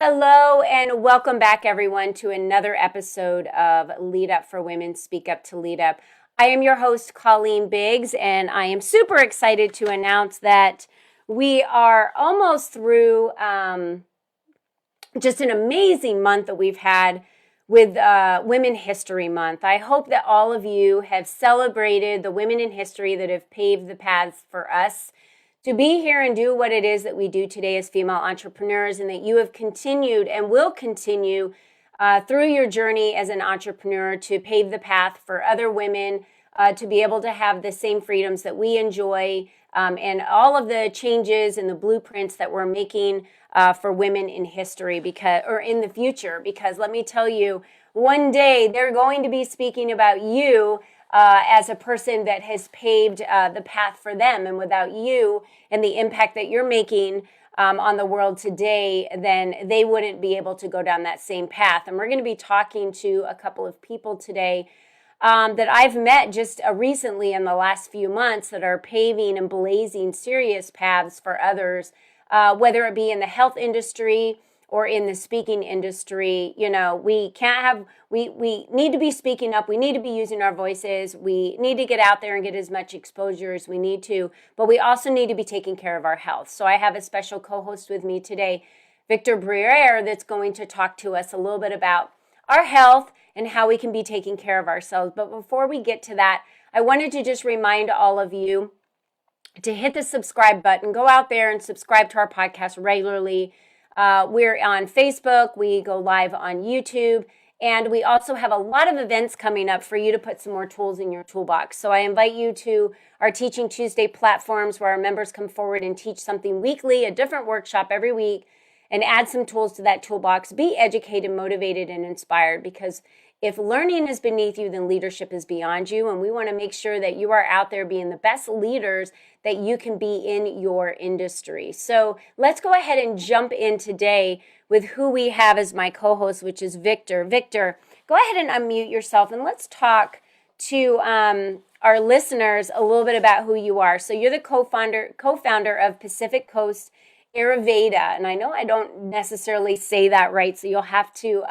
Hello and welcome back, everyone, to another episode of Lead Up for Women, Speak Up to Lead Up. I am your host, Colleen Biggs, and I am super excited to announce that we are almost through just an amazing month that we've had with Women History Month. I hope that all of you have celebrated the women in history that have paved the paths for us to be here and do what it is that we do today as female entrepreneurs, and that you have continued and will continue through your journey as an entrepreneur to pave the path for other women to be able to have the same freedoms that we enjoy, and all of the changes and the blueprints that we're making for women in history or in the future. Because let me tell you, one day they're going to be speaking about you as a person that has paved the path for them. And without you and the impact that you're making on the world today, then they wouldn't be able to go down that same path. And we're going to be talking to a couple of people today that I've met just recently in the last few months that are paving and blazing serious paths for others, whether it be in the health industry or in the speaking industry. You know, we need to be speaking up. We need to be using our voices. We need to get out there and get as much exposure as we need to, but we also need to be taking care of our health. So I have a special co-host with me today, Briere, that's going to talk to us a little bit about our health and how we can be taking care of ourselves. But before we get to that, I wanted to just remind all of you to hit the subscribe button. Go out there and subscribe to our podcast regularly. We're on Facebook. We go live on YouTube. And we also have a lot of events coming up for you to put some more tools in your toolbox. So I invite you to our Teaching Tuesday platforms, where our members come forward and teach something weekly, a different workshop every week, and add some tools to that toolbox. Be educated, motivated, and inspired, because if learning is beneath you, then leadership is beyond you. And we want to make sure that you are out there being the best leaders that you can be in your industry. So let's go ahead and jump in today with who we have as my co-host, which is Victor. Victor, go ahead and unmute yourself and let's talk to our listeners a little bit about who you are. So you're the co-founder of Pacific Coast Ayurveda, and I know I don't necessarily say that right, so you'll have to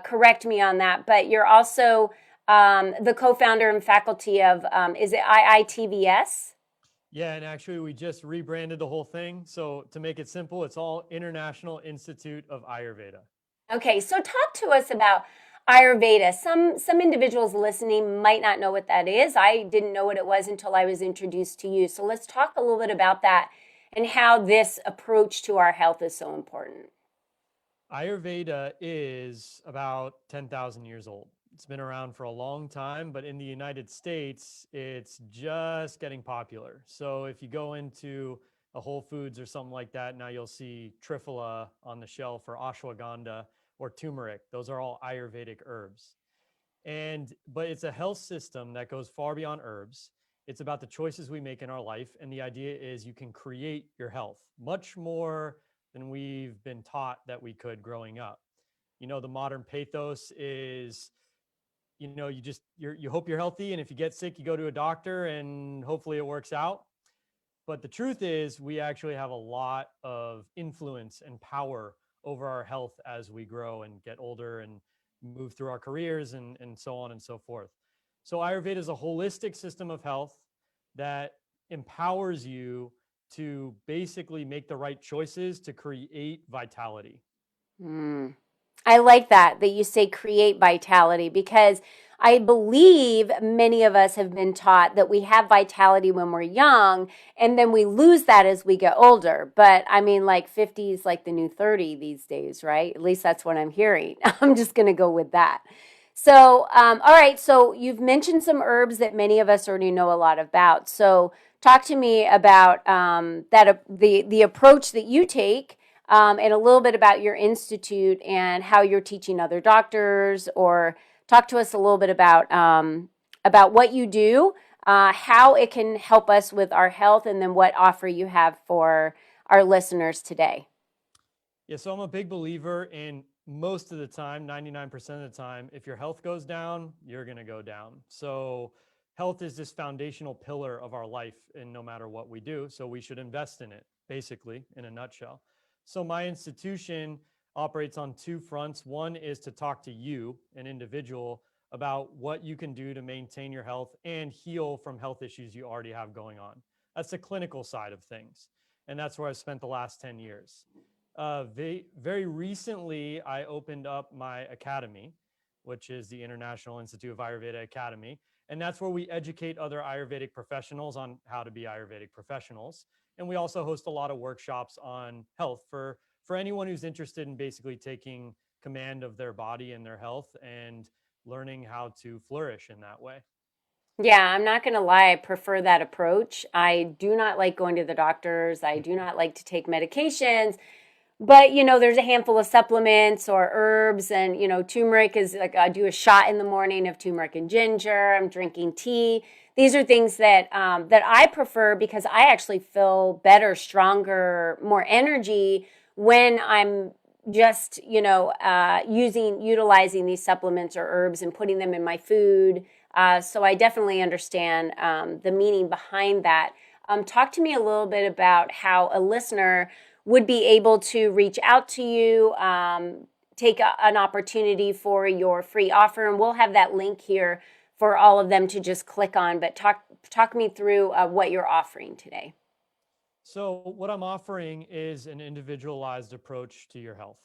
correct me on that. But you're also the co-founder and faculty of is it IITVS? Yeah, and actually we just rebranded the whole thing. So to make it simple, it's all International Institute of Ayurveda. Okay, so talk to us about Ayurveda. Some individuals listening might not know what that is. I didn't know what it was until I was introduced to you. So let's talk a little bit about that and how this approach to our health is so important. Ayurveda is about 10,000 years old. It's been around for a long time, but in the United States, it's just getting popular. So if you go into a Whole Foods or something like that, now you'll see Triphala on the shelf, or ashwagandha or turmeric. Those are all Ayurvedic herbs. But it's a health system that goes far beyond herbs. It's about the choices we make in our life. And the idea is you can create your health much more than we've been taught that we could growing up. You know, the modern pathos is, you know, you hope you're healthy. And if you get sick, you go to a doctor and hopefully it works out. But the truth is we actually have a lot of influence and power over our health as we grow and get older and move through our careers and so on and so forth. So Ayurveda is a holistic system of health that empowers you to basically make the right choices to create vitality. I like that you say create vitality, because I believe many of us have been taught that we have vitality when we're young and then we lose that as we get older. But I mean, like 50 is like the new 30 these days, right? At least that's what I'm hearing. I'm just going to go with that. So, all right. So you've mentioned some herbs that many of us already know a lot about. So talk to me about the approach that you take, and a little bit about your institute and how you're teaching other doctors, or talk to us a little bit about what you do, how it can help us with our health, and then what offer you have for our listeners today. Yeah, so I'm a big believer in, most of the time, 99% of the time, if your health goes down, you're going to go down. So health is this foundational pillar of our life, and no matter what we do, so we should invest in it, basically, in a nutshell. So my institution operates on two fronts. One is to talk to you, an individual, about what you can do to maintain your health and heal from health issues you already have going on. That's the clinical side of things. And that's where I've spent the last 10 years. Very recently, I opened up my academy, which is the International Institute of Ayurveda Academy. And that's where we educate other Ayurvedic professionals on how to be Ayurvedic professionals. And we also host a lot of workshops on health for anyone who's interested in basically taking command of their body and their health and learning how to flourish in that way. Yeah, I'm not going to lie. I prefer that approach. I do not like going to the doctors. I do not like to take medications. But, there's a handful of supplements or herbs, and, turmeric is like I do a shot in the morning of turmeric and ginger. I'm drinking tea. These are things that I prefer because I actually feel better, stronger, more energy when I'm just, utilizing these supplements or herbs and putting them in my food. So I definitely understand the meaning behind that. Talk to me a little bit about how a listener would be able to reach out to you, take an opportunity for your free offer, and we'll have that link here for all of them to just click on. But talk me through what you're offering today. So what I'm offering is an individualized approach to your health.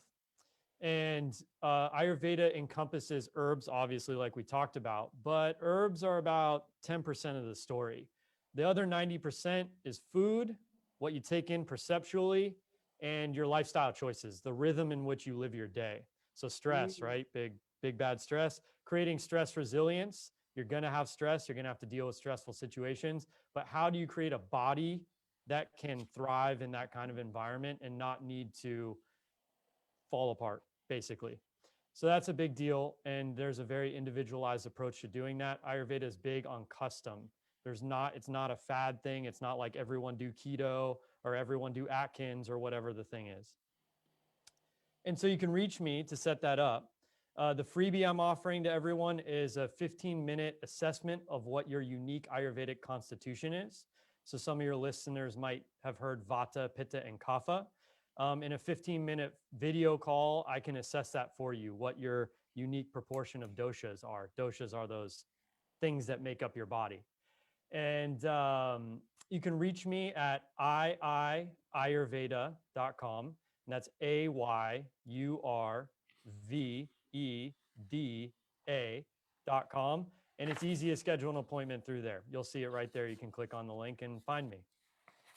And Ayurveda encompasses herbs, obviously, like we talked about, but herbs are about 10% of the story. The other 90% is food, what you take in perceptually, and your lifestyle choices, the rhythm in which you live your day. So stress, right? Big, bad stress, creating stress resilience. You're going to have stress. You're going to have to deal with stressful situations. But how do you create a body that can thrive in that kind of environment and not need to fall apart, basically? So that's a big deal. And there's a very individualized approach to doing that. Ayurveda is big on custom. It's not a fad thing. It's not like everyone do keto or everyone do Atkins or whatever the thing is. And so you can reach me to set that up. The freebie I'm offering to everyone is a 15-minute assessment of what your unique Ayurvedic constitution is. So some of your listeners might have heard Vata, Pitta, and Kapha. In a 15-minute video call, I can assess that for you, what your unique proportion of doshas are. Doshas are those things that make up your body. And you can reach me at ayurveda.com. And that's AYURVEDA.com. And it's easy to schedule an appointment through there. You'll see it right there. You can click on the link and find me.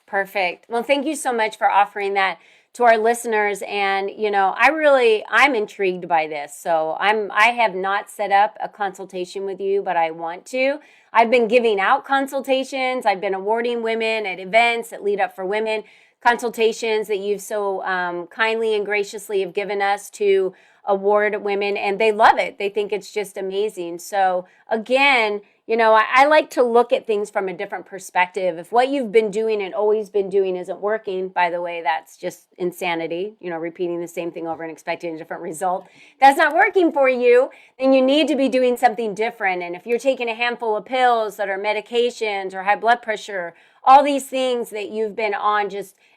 Perfect. Well, thank you so much for offering that to our listeners. And, I'm intrigued by this. So I have not set up a consultation with you, but I want to. I've been giving out consultations. I've been awarding women at events that lead up for women, consultations that you've so kindly and graciously have given us to award women, and they love it. They think it's just amazing. So again, I like to look at things from a different perspective. If what you've been doing and always been doing isn't working, by the way, that's just insanity, repeating the same thing over and expecting a different result. If that's not working for you, then you need to be doing something different. And if you're taking a handful of pills that are medications or high blood pressure, all these things that you've been on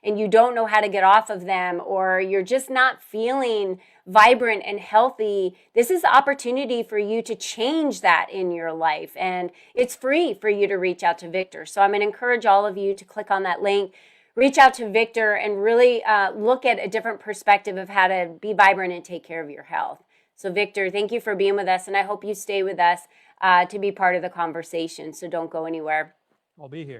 and you don't know how to get off of them, or you're just not feeling vibrant and healthy, this is the opportunity for you to change that in your life. And it's free for you to reach out to Victor. So I'm going to encourage all of you to click on that link, reach out to Victor, and really look at a different perspective of how to be vibrant and take care of your health. So Victor, thank you for being with us. And I hope you stay with us to be part of the conversation. So don't go anywhere. I'll be here.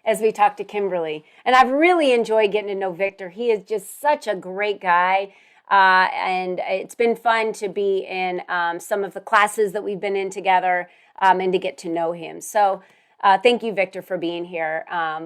As we talk to Kimberly. And I've really enjoyed getting to know Victor. He is just such a great guy. And it's been fun to be in some of the classes that we've been in together and to get to know him. So thank you, Victor, for being here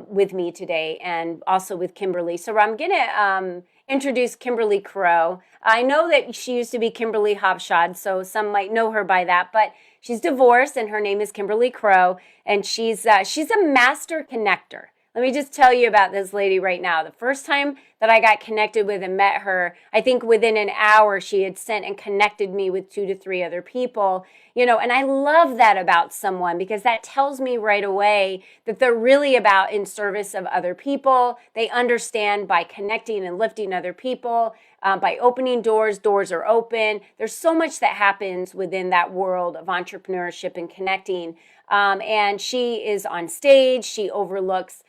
with me today and also with Kimberly. So I'm going to introduce Kimberly Crowe. I know that she used to be Kimberly Hobshod, so some might know her by that, but she's divorced and her name is Kimberly Crowe, and she's a master connector. Let me just tell you about this lady right now. The first time that I got connected with and met her, I think within an hour she had sent and connected me with 2 to 3 other people, and I love that about someone because that tells me right away that they're really about in service of other people. They understand by connecting and lifting other people, by opening doors, doors are open. There's so much that happens within that world of entrepreneurship and connecting. And she is on stage. She overlooks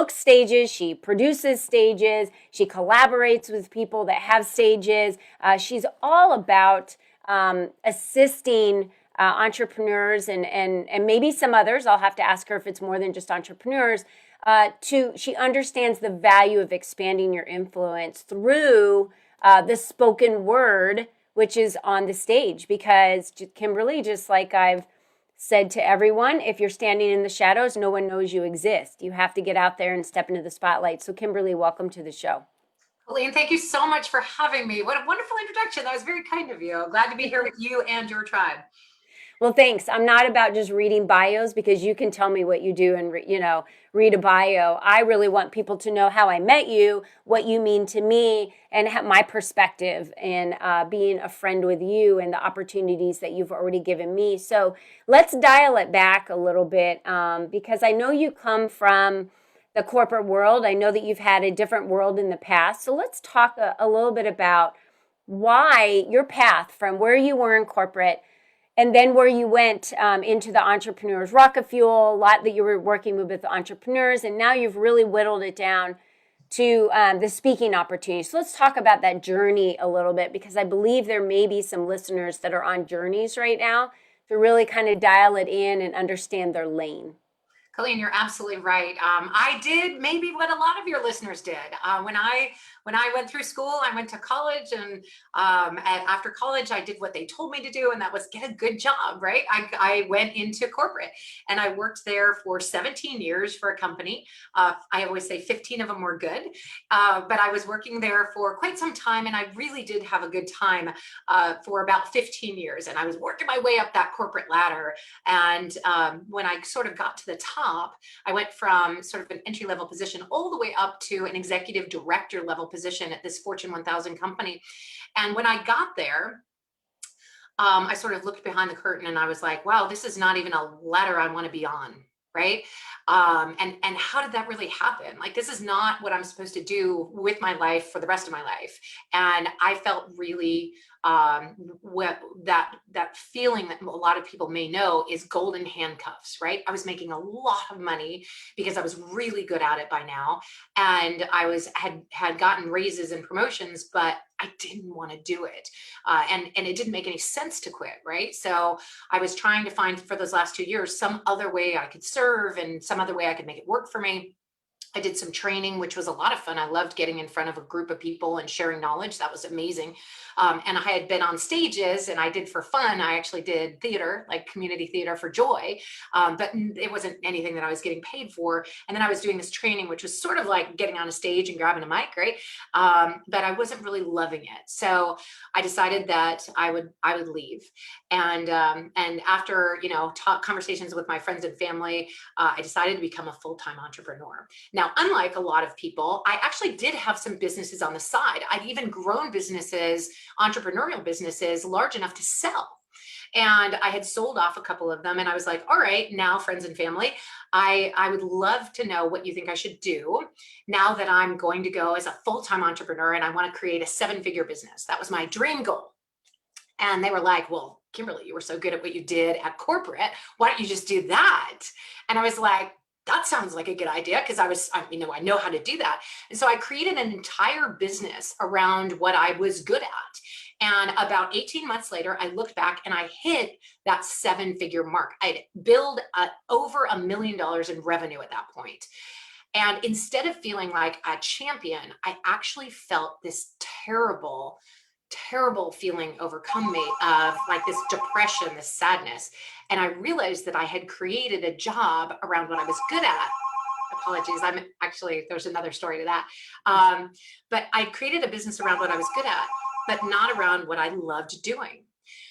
stages. She produces stages. She collaborates with people that have stages. She's all about assisting entrepreneurs and maybe some others. I'll have to ask her if it's more than just entrepreneurs. She understands the value of expanding your influence through the spoken word, which is on the stage. Because Kimberly, just like I've said to everyone, if you're standing in the shadows, no one knows you exist. You have to get out there and step into the spotlight. So Kimberly, welcome to the show. Colleen, thank you so much for having me. What a wonderful introduction. That was very kind of you. Glad to be here with you and your tribe. Well, thanks. I'm not about just reading bios because you can tell me what you do and, read a bio. I really want people to know how I met you, what you mean to me, and my perspective in being a friend with you and the opportunities that you've already given me. So let's dial it back a little bit because I know you come from the corporate world. I know that you've had a different world in the past. So let's talk a little bit about why your path from where you were in corporate and then where you went into the entrepreneurs rocket fuel, a lot that you were working with the entrepreneurs, and now you've really whittled it down to the speaking opportunities. So let's talk about that journey a little bit because I believe there may be some listeners that are on journeys right now to really kind of dial it in and understand their lane. Colleen, you're absolutely right. I did maybe what a lot of your listeners did. When I went through school, I went to college, and after college, I did what they told me to do, and that was get a good job. Right? I went into corporate, and I worked there for 17 years for a company. I always say 15 of them were good, but I was working there for quite some time, and I really did have a good time for about 15 years. And I was working my way up that corporate ladder. And when I sort of got to the top, I went from sort of an entry-level position all the way up to an executive director level position at this Fortune 1000 company. And when I got there, I sort of looked behind the curtain and I was like, wow, this is not even a ladder I want to be on. Right. And how did that really happen? Like, this is not what I'm supposed to do with my life for the rest of my life. And I felt really that feeling that a lot of people may know is golden handcuffs, right? I was making a lot of money because I was really good at it by now. And I had gotten raises and promotions, but I didn't want to do it. And it didn't make any sense to quit, right? So I was trying to find for those last 2 years some other way I could serve and some other way I could make it work for me. I did some training, which was a lot of fun. I loved getting in front of a group of people and sharing knowledge. That was amazing. And I had been on stages and I did for fun. I actually did theater, like community theater for joy, but it wasn't anything that I was getting paid for. And then I was doing this training, which was sort of like getting on a stage and grabbing a mic, right? But I wasn't really loving it. So I decided that I would leave. And after, conversations with my friends and family, I decided to become a full-time entrepreneur. Now, unlike a lot of people, I actually did have some businesses on the side. I'd even grown businesses, entrepreneurial businesses, large enough to sell. And I had sold off a couple of them. And I was like, all right, now, friends and family, I would love to know what you think I should do now that I'm going to go as a full-time entrepreneur and I want to create a 7-figure business. That was my dream goal. And they were like, well, Kimberly, you were so good at what you did at corporate. Why don't you just do that? And I was like, that sounds like a good idea because I know how to do that. And so I created an entire business around what I was good at. And about 18 months later, I looked back and I hit that 7-figure mark. I'd billed over $1 million in revenue at that point. And instead of feeling like a champion, I actually felt this terrible feeling overcome me of like this depression, this sadness. And I realized that I had created a job around what I was good at. Apologies. There's another story to that. But I created a business around what I was good at, but not around what I loved doing.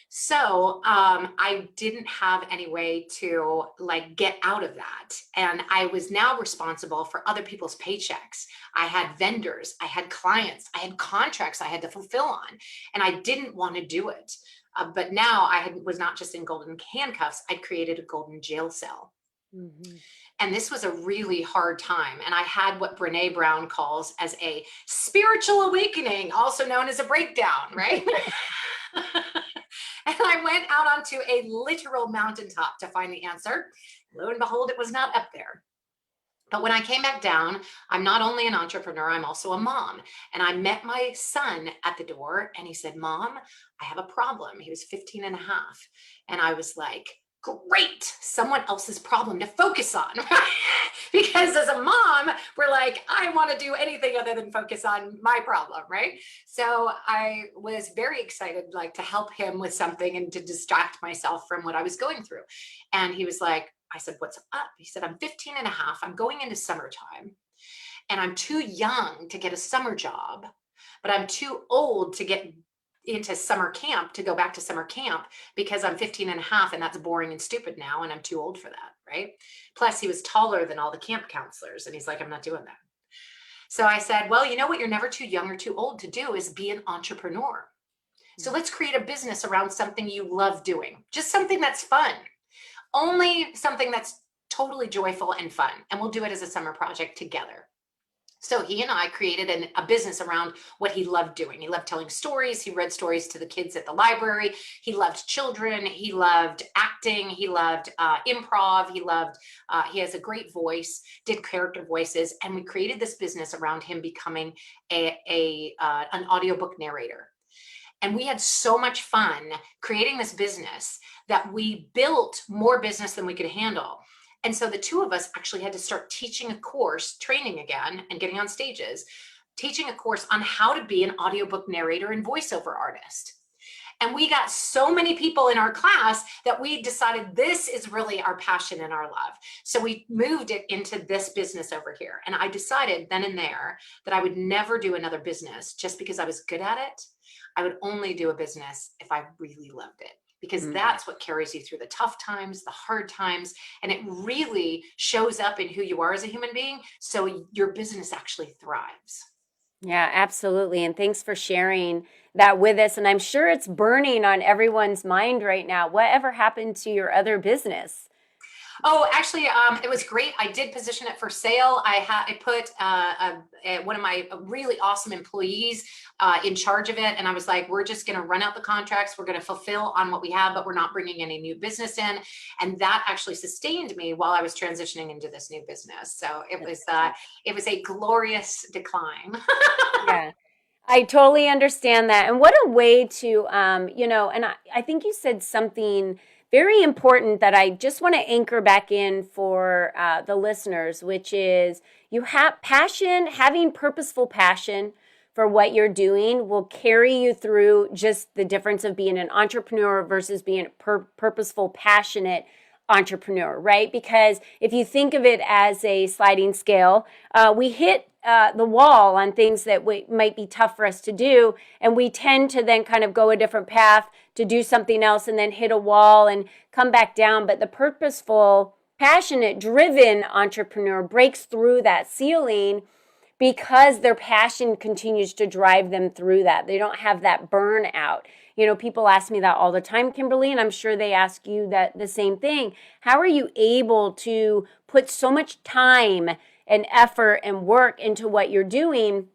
So I didn't have any way to like get out of that. And I was now responsible for other people's paychecks. I had vendors, I had clients, I had contracts I had to fulfill on, and I didn't want to do it. But now was not just in golden handcuffs, I'd created a golden jail cell. Mhm. And this was a really hard time. And I had what Brene Brown calls as a spiritual awakening, also known as a breakdown, right? And I went out onto a literal mountaintop to find the answer. Lo and behold, it was not up there. But when I came back down, I'm not only an entrepreneur, I'm also a mom. And I met my son at the door and he said, Mom, I have a problem. He was 15 and a half. And I was like, great, someone else's problem to focus on. Because as a mom, we're like, I want to do anything other than focus on my problem, right? So I was very excited, like, to help him with something and to distract myself from what I was going through. And he was like, I said, what's up? He said, I'm 15 and a half. I'm going into summertime and I'm too young to get a summer job, but I'm too old to get into summer camp, to go back to summer camp, because I'm 15 and a half and that's boring and stupid now. And I'm too old for that. Right. Plus he was taller than all the camp counselors. And he's like, I'm not doing that. So I said, well, you know what you're never too young or too old to do is be an entrepreneur. So let's create a business around something you love doing, just something that's fun. Only something that's totally joyful and fun. And we'll do it as a summer project together. So he and I created a business around what he loved doing. He loved telling stories. He read stories to the kids at the library. He loved children. He loved acting. He loved improv. He has a great voice, did character voices. And we created this business around him becoming an audiobook narrator. And we had so much fun creating this business that we built more business than we could handle. And so the two of us actually had to start teaching a course, training again, and getting on stages, teaching a course on how to be an audiobook narrator and voiceover artist. And we got so many people in our class that we decided this is really our passion and our love. So we moved it into this business over here. And I decided then and there that I would never do another business just because I was good at it. I would only do a business if I really loved it, because that's what carries you through the tough times, the hard times, and it really shows up in who you are as a human being. So your business actually thrives. Yeah, absolutely. And thanks for sharing that with us. And I'm sure it's burning on everyone's mind right now. Whatever happened to your other business? Oh, actually, it was great. I did position it for sale. I put one of my really awesome employees in charge of it. And I was like, we're just going to run out the contracts. We're going to fulfill on what we have, but we're not bringing any new business in. And that actually sustained me while I was transitioning into this new business. So it was a glorious decline. Yeah. I totally understand that. And what a way to, and I think you said something very important that I just want to anchor back in for the listeners, which is you have passion, having purposeful passion for what you're doing will carry you through just the difference of being an entrepreneur versus being a purposeful, passionate entrepreneur, right? Because if you think of it as a sliding scale, we hit the wall on things that might be tough for us to do. And we tend to then kind of go a different path to do something else and then hit a wall and come back down. But the purposeful, passionate, driven entrepreneur breaks through that ceiling because their passion continues to drive them through that. They don't have that burnout. You know, people ask me that all the time, Kimberly, and I'm sure they ask you that the same thing. How are you able to put so much time and effort and work into what you're doing?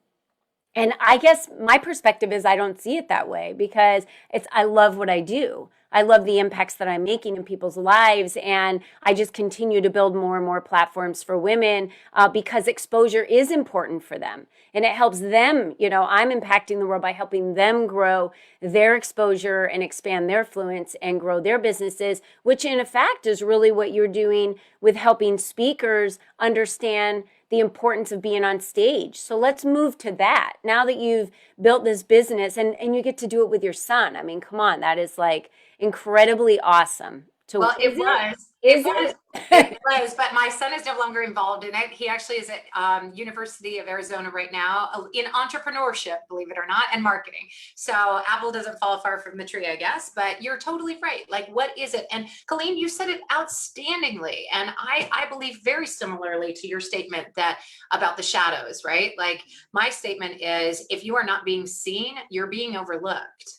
And I guess my perspective is I don't see it that way because I love what I do. I love the impacts that I'm making in people's lives. And I just continue to build more and more platforms for women because exposure is important for them. And it helps them, I'm impacting the world by helping them grow their exposure and expand their influence and grow their businesses, which in effect is really what you're doing with helping speakers understand the importance of being on stage. So let's move to that. Now that you've built this business and you get to do it with your son. I mean, come on, that is like incredibly awesome Well, it is it? was. It Is was. It it? was, but my son is no longer involved in it. He actually is at University of Arizona right now in entrepreneurship, believe it or not, and marketing. So apple doesn't fall far from the tree, I guess. But you're totally right. Like, what is it? And Colleen, you said it outstandingly, and I believe very similarly to your statement that about the shadows, right? Like my statement is, if you are not being seen, you're being overlooked.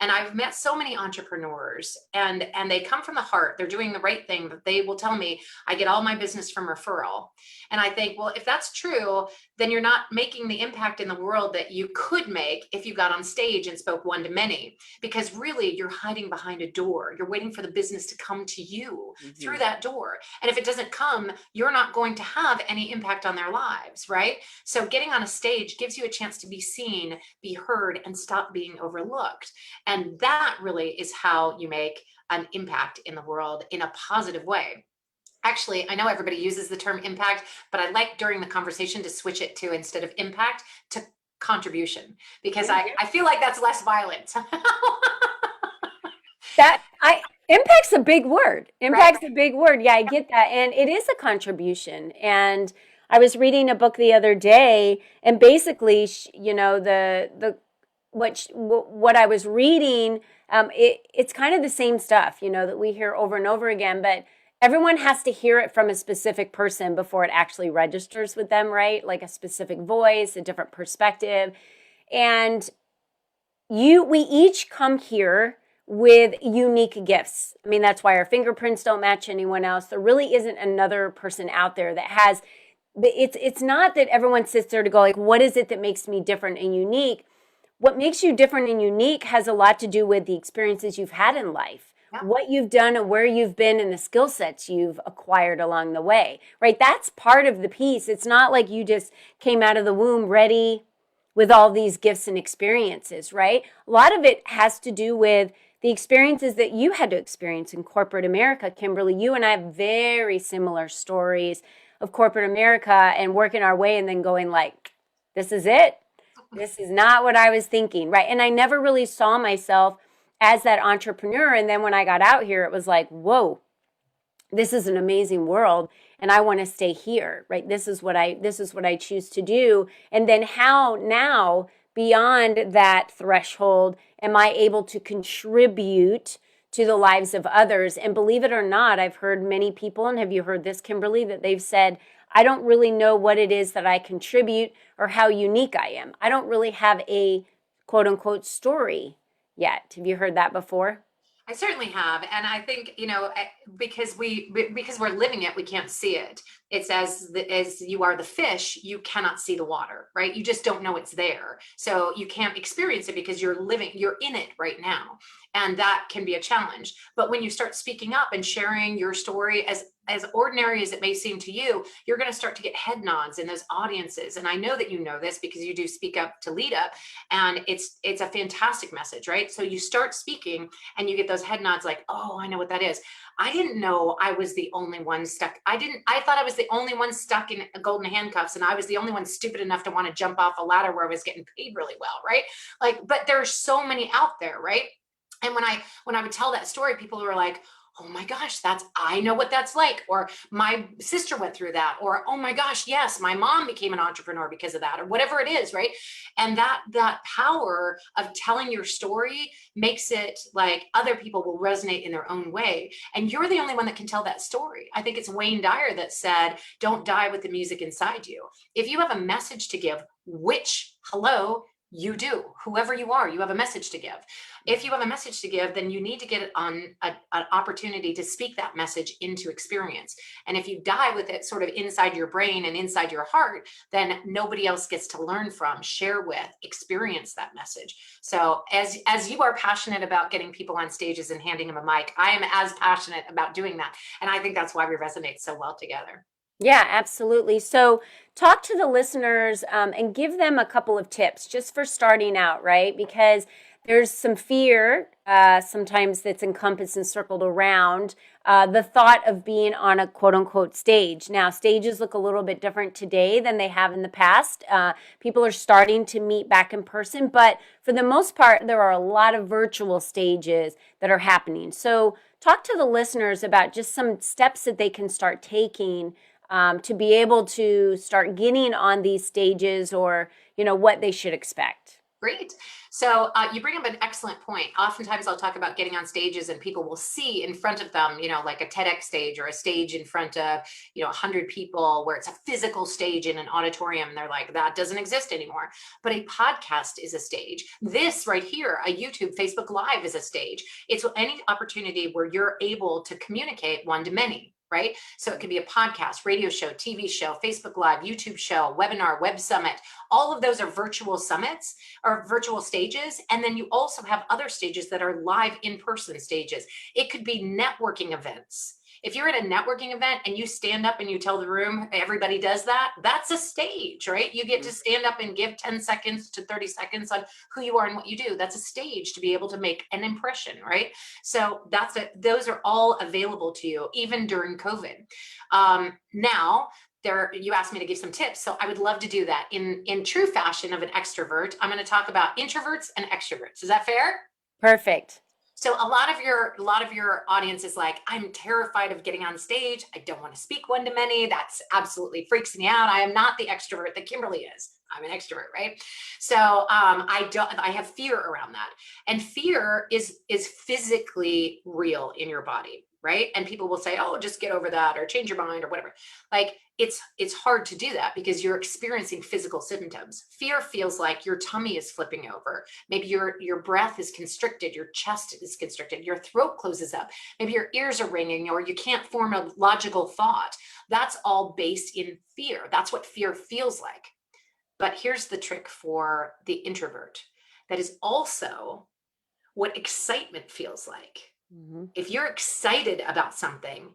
And I've met so many entrepreneurs and they come from the heart. They're doing the right thing, but they will tell me, I get all my business from referral. And I think, well, if that's true, then you're not making the impact in the world that you could make if you got on stage and spoke one to many, because really you're hiding behind a door. You're waiting for the business to come to you through that door. And if it doesn't come, you're not going to have any impact on their lives, right? So getting on a stage gives you a chance to be seen, be heard, and stop being overlooked. And that really is how you make an impact in the world in a positive way. Actually, I know everybody uses the term impact, but I like during the conversation to switch it to, instead of impact, to contribution, because I feel like that's less violent. Impact's a big word. Impact's Right? a big word. Yeah, I get that. And it is a contribution. And I was reading a book the other day, and basically, the what I was reading, it's kind of the same stuff, that we hear over and over again, but everyone has to hear it from a specific person before it actually registers with them, right? Like a specific voice, a different perspective. And we each come here with unique gifts. I mean, that's why our fingerprints don't match anyone else. There really isn't another person out there that has, it's not that everyone sits there to go like, what is it that makes me different and unique? What makes you different and unique has a lot to do with the experiences you've had in life, what you've done and where you've been, and the skill sets you've acquired along the way, right? That's part of the piece. It's not like you just came out of the womb ready with all these gifts and experiences, right? A lot of it has to do with the experiences that you had to experience in corporate America. Kimberly, you and I have very similar stories of corporate America and working our way and then going like, this is it. This is not what I was thinking, right? And I never really saw myself as that entrepreneur. And then when I got out here, it was like, whoa, this is an amazing world, and I want to stay here, right? This is what I choose to do. And then how now, beyond that threshold, am I able to contribute to the lives of others? And believe it or not, I've heard many people, and have you heard this, Kimberly, that they've said, I don't really know what it is that I contribute or how unique I am. I don't really have a quote unquote story yet. Have you heard that before? I certainly have, and I think because we're living it, we can't see it. It's as you are the fish, you cannot see the water, right? You just don't know it's there, so you can't experience it because you're in it right now, and that can be a challenge. But when you start speaking up and sharing your story, as ordinary as it may seem to you, you're going to start to get head nods in those audiences. And I know that you know this because you do Speak Up to Lead Up, and it's a fantastic message, right? So you start speaking and you get those head nods like, oh, I know what that is. I didn't know I was the only one stuck. I thought I was the only one stuck in golden handcuffs, and I was the only one stupid enough to want to jump off a ladder where I was getting paid really well, right? Like, but there's so many out there, right? And when I would tell that story, people were like, oh my gosh, I know what that's like. Or my sister went through that. Or, oh my gosh, yes, my mom became an entrepreneur because of that, or whatever it is, right? And that power of telling your story makes it like other people will resonate in their own way. And you're the only one that can tell that story. I think it's Wayne Dyer that said, don't die with the music inside you. If you have a message to give, which, hello, you do, whoever you are, you have a message to give. If you have a message to give, then you need to get it on an opportunity to speak that message into experience. And if you die with it sort of inside your brain and inside your heart, then nobody else gets to learn from, share with, experience that message. So as you are passionate about getting people on stages and handing them a mic, I am as passionate about doing that. And I think that's why we resonate so well together. Yeah, absolutely. So talk to the listeners and give them a couple of tips just for starting out, right? Because there's some fear sometimes that's encompassed and circled around the thought of being on a quote unquote stage. Now, stages look a little bit different today than they have in the past. People are starting to meet back in person, but for the most part, there are a lot of virtual stages that are happening. So talk to the listeners about just some steps that they can start taking to be able to start getting on these stages, or, what they should expect. Great. So you bring up an excellent point. Oftentimes I'll talk about getting on stages and people will see in front of them, like a TEDx stage or a stage in front of, 100 people where it's a physical stage in an auditorium. And they're like, that doesn't exist anymore. But a podcast is a stage. This right here, a YouTube, Facebook Live is a stage. It's any opportunity where you're able to communicate one to many. Right? So it could be a podcast, radio show, TV show, Facebook Live, YouTube show, webinar, web summit. All of those are virtual summits or virtual stages. And then you also have other stages that are live in-person stages. It could be networking events. If you're at a networking event and you stand up and you tell the room, everybody does that, that's a stage, right? You get to stand up and give 10 seconds to 30 seconds on who you are and what you do. That's a stage to be able to make an impression, right? So those are all available to you, even during COVID. Now, you asked me to give some tips, so I would love to do that. In true fashion of an extrovert, I'm going to talk about introverts and extroverts. Is that fair? Perfect. So a lot of your audience is like, I'm terrified of getting on stage. I don't want to speak one to many. That's absolutely freaks me out. I am not the extrovert that Kimberly is. I'm an extrovert, right? So I have fear around that. And fear is physically real in your body, right? And people will say, oh, just get over that or change your mind or whatever. Like it's hard to do that because you're experiencing physical symptoms. Fear feels like your tummy is flipping over. Maybe your breath is constricted, your chest is constricted, your throat closes up. Maybe your ears are ringing or you can't form a logical thought. That's all based in fear. That's what fear feels like. But here's the trick for the introvert. That is also what excitement feels like. Mm-hmm. If you're excited about something,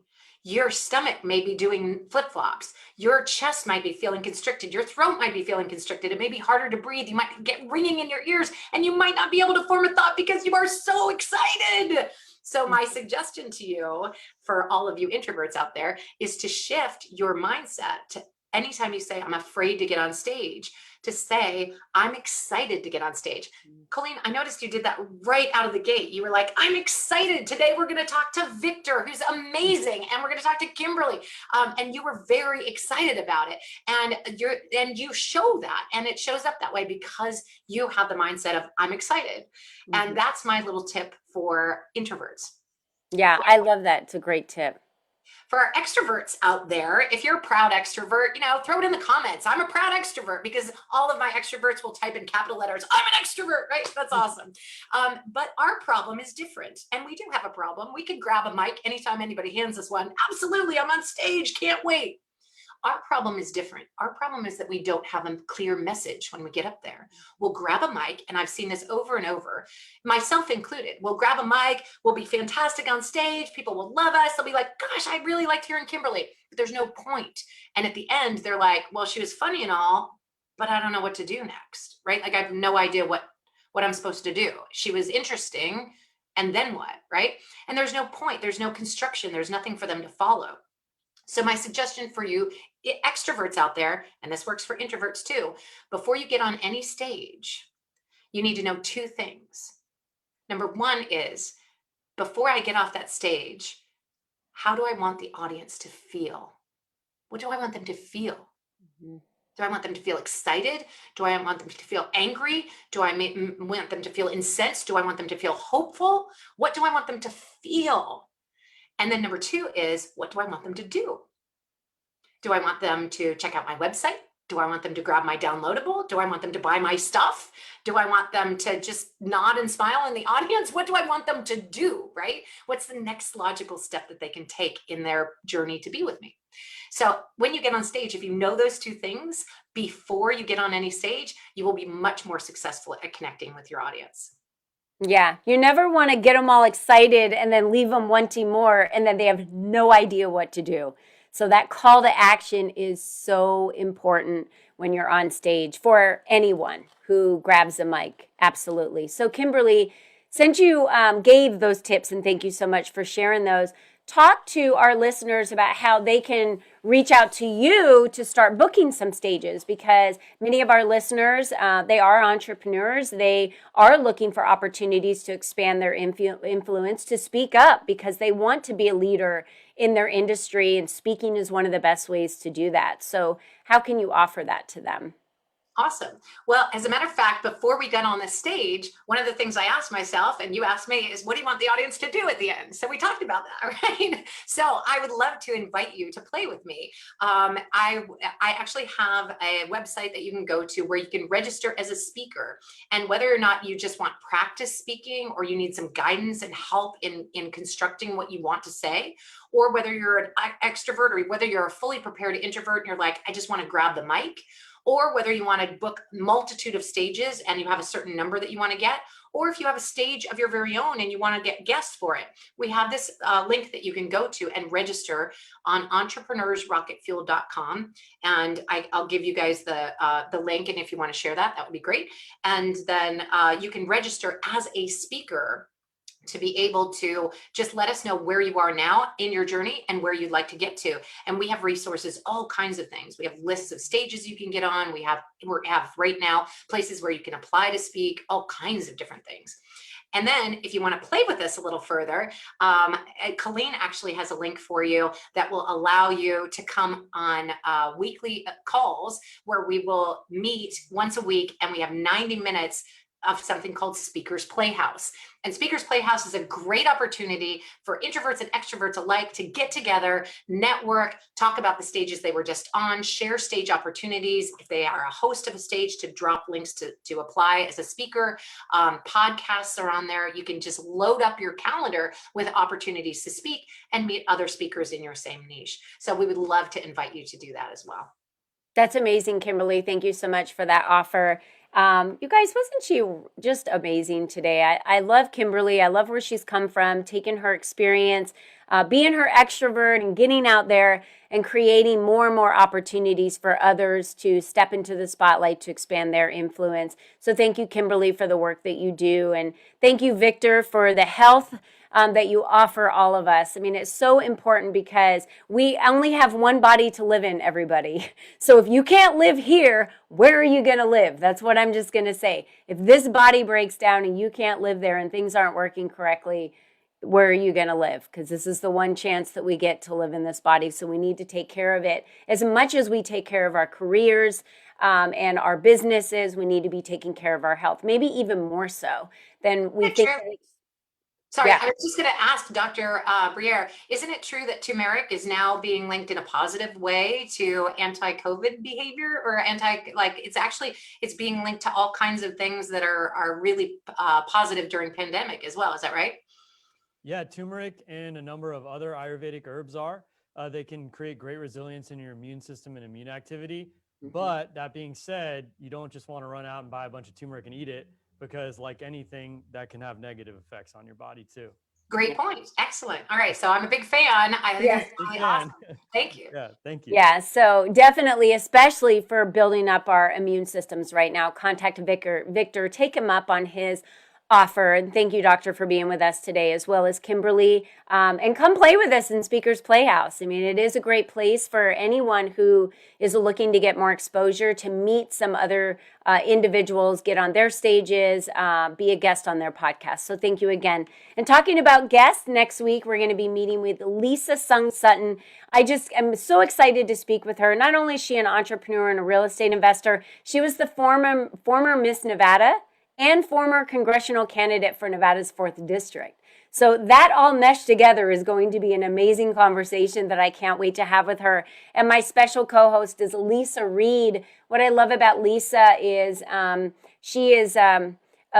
your stomach may be doing flip-flops. Your chest might be feeling constricted. Your throat might be feeling constricted. It may be harder to breathe. You might get ringing in your ears and you might not be able to form a thought because you are so excited. So my suggestion to you, for all of you introverts out there, is to shift your mindset to anytime you say, I'm afraid to get on stage, to say, I'm excited to get on stage. Colleen, I noticed you did that right out of the gate. You were like, I'm excited. Today we're going to talk to Victor, who's amazing. And we're going to talk to Kimberly. And you were very excited about it. And you show that. And it shows up that way because you have the mindset of, I'm excited. Mm-hmm. And that's my little tip for introverts. Yeah, I love that. It's a great tip. For our extroverts out there, if you're a proud extrovert, throw it in the comments. I'm a proud extrovert, because all of my extroverts will type in capital letters, I'm an extrovert, right? That's awesome. But our problem is different. And we do have a problem. We could grab a mic anytime anybody hands us one. Absolutely, I'm on stage, can't wait. Our problem is different. Our problem is that we don't have a clear message when we get up there. We'll grab a mic, and I've seen this over and over, myself included. We'll grab a mic, we'll be fantastic on stage, people will love us, they'll be like, gosh, I really liked hearing Kimberly, but there's no point. And at the end, they're like, well, she was funny and all, but I don't know what to do next, right? Like I have no idea what I'm supposed to do. She was interesting, and then what, right? And there's no point, there's no construction, there's nothing for them to follow. So my suggestion for you, extroverts out there, and this works for introverts too, before you get on any stage, you need to know two things. Number one is, before I get off that stage, how do I want the audience to feel? What do I want them to feel? Mm-hmm. Do I want them to feel excited? Do I want them to feel angry? Do I want them to feel incensed? Do I want them to feel hopeful? What do I want them to feel? And then number two is, what do I want them to do? Do I want them to check out my website? Do I want them to grab my downloadable? Do I want them to buy my stuff? Do I want them to just nod and smile in the audience? What do I want them to do, right? What's the next logical step that they can take in their journey to be with me? So when you get on stage, if you know those two things before you get on any stage, you will be much more successful at connecting with your audience. Yeah, you never want to get them all excited and then leave them wanting more, and then they have no idea what to do. So that call to action is so important when you're on stage for anyone who grabs a mic. Absolutely. So Kimberly, since you gave those tips, and thank you so much for sharing those, talk to our listeners about how they can reach out to you to start booking some stages, because many of our listeners, they are entrepreneurs. They are looking for opportunities to expand their influence, to speak up because they want to be a leader in their industry, and speaking is one of the best ways to do that. So how can you offer that to them? Awesome. Well, as a matter of fact, before we got on this stage, one of the things I asked myself, and you asked me, is what do you want the audience to do at the end? So we talked about that, right? So I would love to invite you to play with me. I actually have a website that you can go to where you can register as a speaker. And whether or not you just want practice speaking, or you need some guidance and help in constructing what you want to say, or whether you're an extrovert, or whether you're a fully prepared introvert and you're like, I just want to grab the mic, or whether you want to book multitude of stages and you have a certain number that you want to get, or if you have a stage of your very own and you want to get guests for it, we have this link that you can go to and register on entrepreneursrocketfuel.com. And I'll give you guys the link, and if you want to share that, that would be great. And then you can register as a speaker to be able to just let us know where you are now in your journey and where you'd like to get to. And we have resources, all kinds of things. We have lists of stages you can get on. We have right now places where you can apply to speak, all kinds of different things. And then if you want to play with us a little further, Colleen actually has a link for you that will allow you to come on weekly calls where we will meet once a week, and we have 90 minutes of something called Speakers Playhouse. And Speakers Playhouse is a great opportunity for introverts and extroverts alike to get together, network, talk about the stages they were just on, share stage opportunities. If they are a host of a stage, to drop links to apply as a speaker. Podcasts are on there. You can just load up your calendar with opportunities to speak and meet other speakers in your same niche. So we would love to invite you to do that as well. That's amazing, Kimberly. Thank you so much for that offer. You guys, wasn't she just amazing today? I love Kimberly. I love where she's come from, taking her experience, being her extrovert and getting out there and creating more and more opportunities for others to step into the spotlight to expand their influence. So thank you, Kimberly, for the work that you do. And thank you, Victor, for the health that you offer all of us. I mean, it's so important because we only have one body to live in, everybody. So if you can't live here, where are you going to live? That's what I'm just going to say. If this body breaks down and you can't live there and things aren't working correctly, where are you going to live? Because this is the one chance that we get to live in this body. So we need to take care of it as much as we take care of our careers and our businesses. We need to be taking care of our health, maybe even more so than we think. Sorry, Yeah. I was just going to ask Dr. Briere, isn't it true that turmeric is now being linked in a positive way to anti-COVID behavior, or it's being linked to all kinds of things that are really positive during pandemic as well. Is that right? Yeah, turmeric and a number of other Ayurvedic herbs they can create great resilience in your immune system and immune activity. Mm-hmm. But that being said, you don't just want to run out and buy a bunch of turmeric and eat it, because like anything, that can have negative effects on your body too. Great point. Excellent. All right. So I'm a big fan. I think that's really awesome. Thank you. Yeah, thank you. Yeah, so definitely, especially for building up our immune systems right now, contact Victor, take him up on his offer. And thank you, Doctor, for being with us today, as well as Kimberly. And come play with us in Speakers Playhouse. I mean, it is a great place for anyone who is looking to get more exposure, to meet some other individuals, get on their stages, be a guest on their podcast. So thank you again. And talking about guests, next week we're going to be meeting with Lisa Sung Sutton. I'm so excited to speak with her. Not only is she an entrepreneur and a real estate investor, she was the former Miss Nevada and former congressional candidate for Nevada's 4th District. So that all meshed together is going to be an amazing conversation that I can't wait to have with her. And my special co-host is Lisa Reed. What I love about Lisa is she is a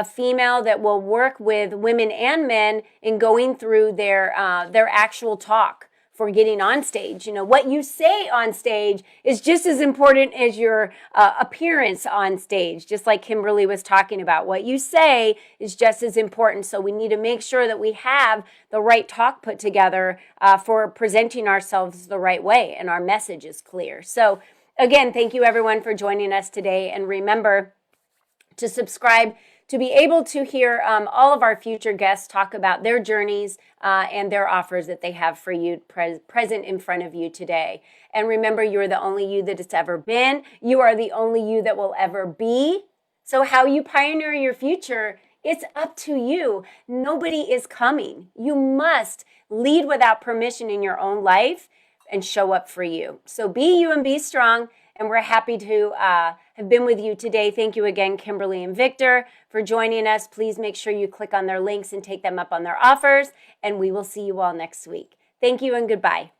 female that will work with women and men in going through their actual talk for getting on stage. You know, what you say on stage is just as important as your appearance on stage, just like Kimberly was talking about. What you say is just as important. So we need to make sure that we have the right talk put together for presenting ourselves the right way and our message is clear. So again, thank you everyone for joining us today. And remember to subscribe to be able to hear all of our future guests talk about their journeys and their offers that they have for you present in front of you today. And remember, you're the only you that it's ever been. You are the only you that will ever be. So how you pioneer your future, it's up to you. Nobody is coming. You must lead without permission in your own life and show up for you. So be you and be strong. And we're happy to have been with you today. Thank you again, Kimberly and Victor, for joining us. Please make sure you click on their links and take them up on their offers. And we will see you all next week. Thank you and goodbye.